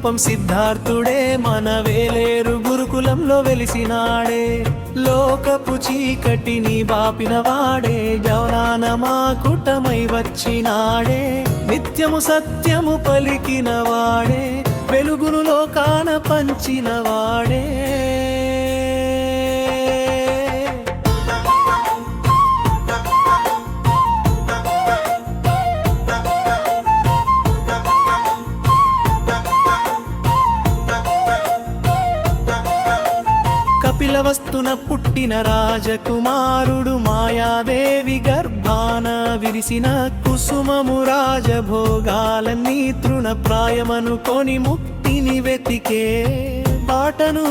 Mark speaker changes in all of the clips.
Speaker 1: రూపం సిద్ధార్థుడే మన వేలేరు గురుకులంలో వెలిసినాడే లోకపు చీకటిని బాపినవాడే జ్ఞాన మాకుటమై వచ్చినాడే నిత్యము సత్యము పలికినవాడే వెలుగును లోకాన పంచినవాడే కపిలవస్తున పుట్టిన రాజకుమారుడు మాయాదేవి గర్భాన విరిసిన కుసుమము రాజభోగాలన్నీ తృణప్రాయమనుకొని ముక్తిని వెతికే బాటను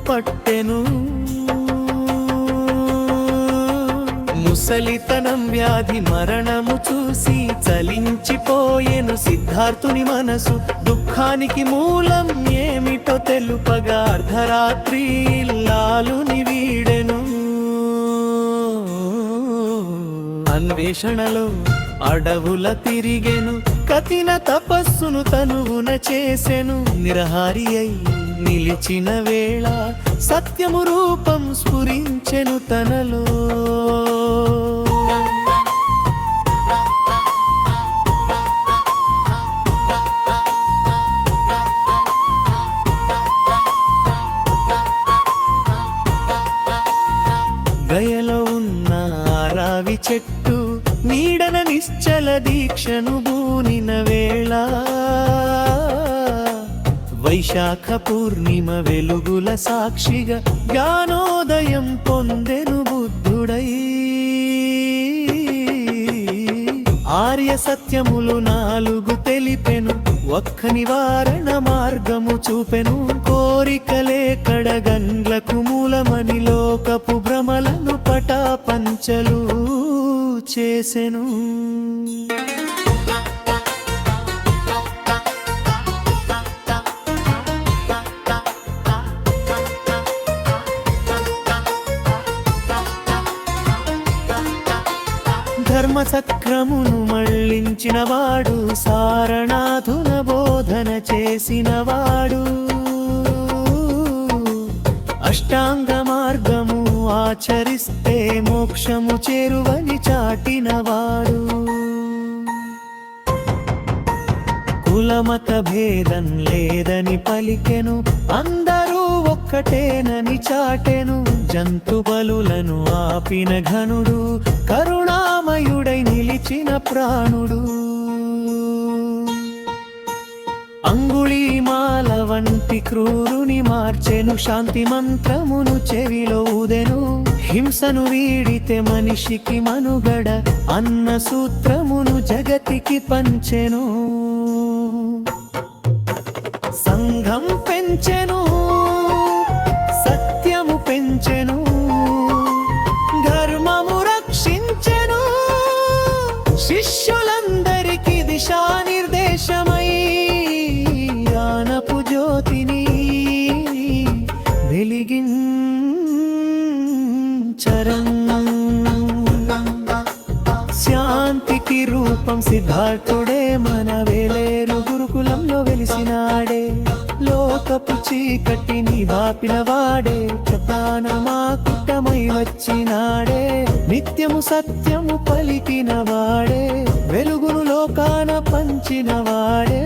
Speaker 1: పట్టెను ముసలితనం వ్యాధి మరణము చూసి చలించిపోయెను సిద్ధార్థుని మనసు దుఃఖానికి మూలం ఏమిటో తెలుపగా అర్ధరాత్రి ఇల్లాలుని వీడెను అన్వేషణలో అడవుల తిరిగెను కఠిన తపస్సును తనువున చేసెను నిరహారి అయి నిలిచిన వేళ సత్యము రూపం స్ఫురించెను తనలో గయలో ఉన్న రావి చెట్టు నీడన నిశ్చల దీక్షను బూనిన వేళ వైశాఖ పూర్ణిమ వెలుగుల సాక్షిగా జ్ఞానోదయం పొందెను బుద్ధుడై ఆర్య సత్యములు 4 తెలిపెను ఒక్క నివారణ మార్గము చూపెను కోరికలే కడగండ్లకు మూలమని లోకపు భ్రమలను పటాపంచలు చేసెను ధర్మచక్రమును మళ్ళించినవాడు సారణాథున బోధన చేసినవాడు అష్టాంగ మార్గము ఆచరిస్తే మోక్షము చేరువని చాటినవాడు కులమత భేదం లేదని పలికెను అందరూ ఒక్కటేనని చాటెను జంతు బలులను ఆపిన ఘనుడు కరుణామయుడై నిలిచిన ప్రాణుడు అంగుళీమాల వంటి క్రూరుని మార్చెను శాంతి మంత్రమును చెవిలో ఊదెను హింసను వీడితే మనిషికి మనుగడ అన్న సూత్రమును జగతికి పంచెను సంఘం పెంచెను సత్యము పెంచెను ధర్మము రక్షించెను శిష్యులందరికీ దిశానిర్దేశమై జ్ఞానపు జ్యోతిని వెలిగించరను శాంతికి రూపం సిద్ధార్థుడే మన వేలేరు గురుకులంలో వెలిసినాడే లోకపు చీకటిని బాపినవాడే ప్రధానమాకుటమై వచ్చినాడే నిత్యము సత్యము పలికినవాడే వెలుగును లోకాన పంచినవాడే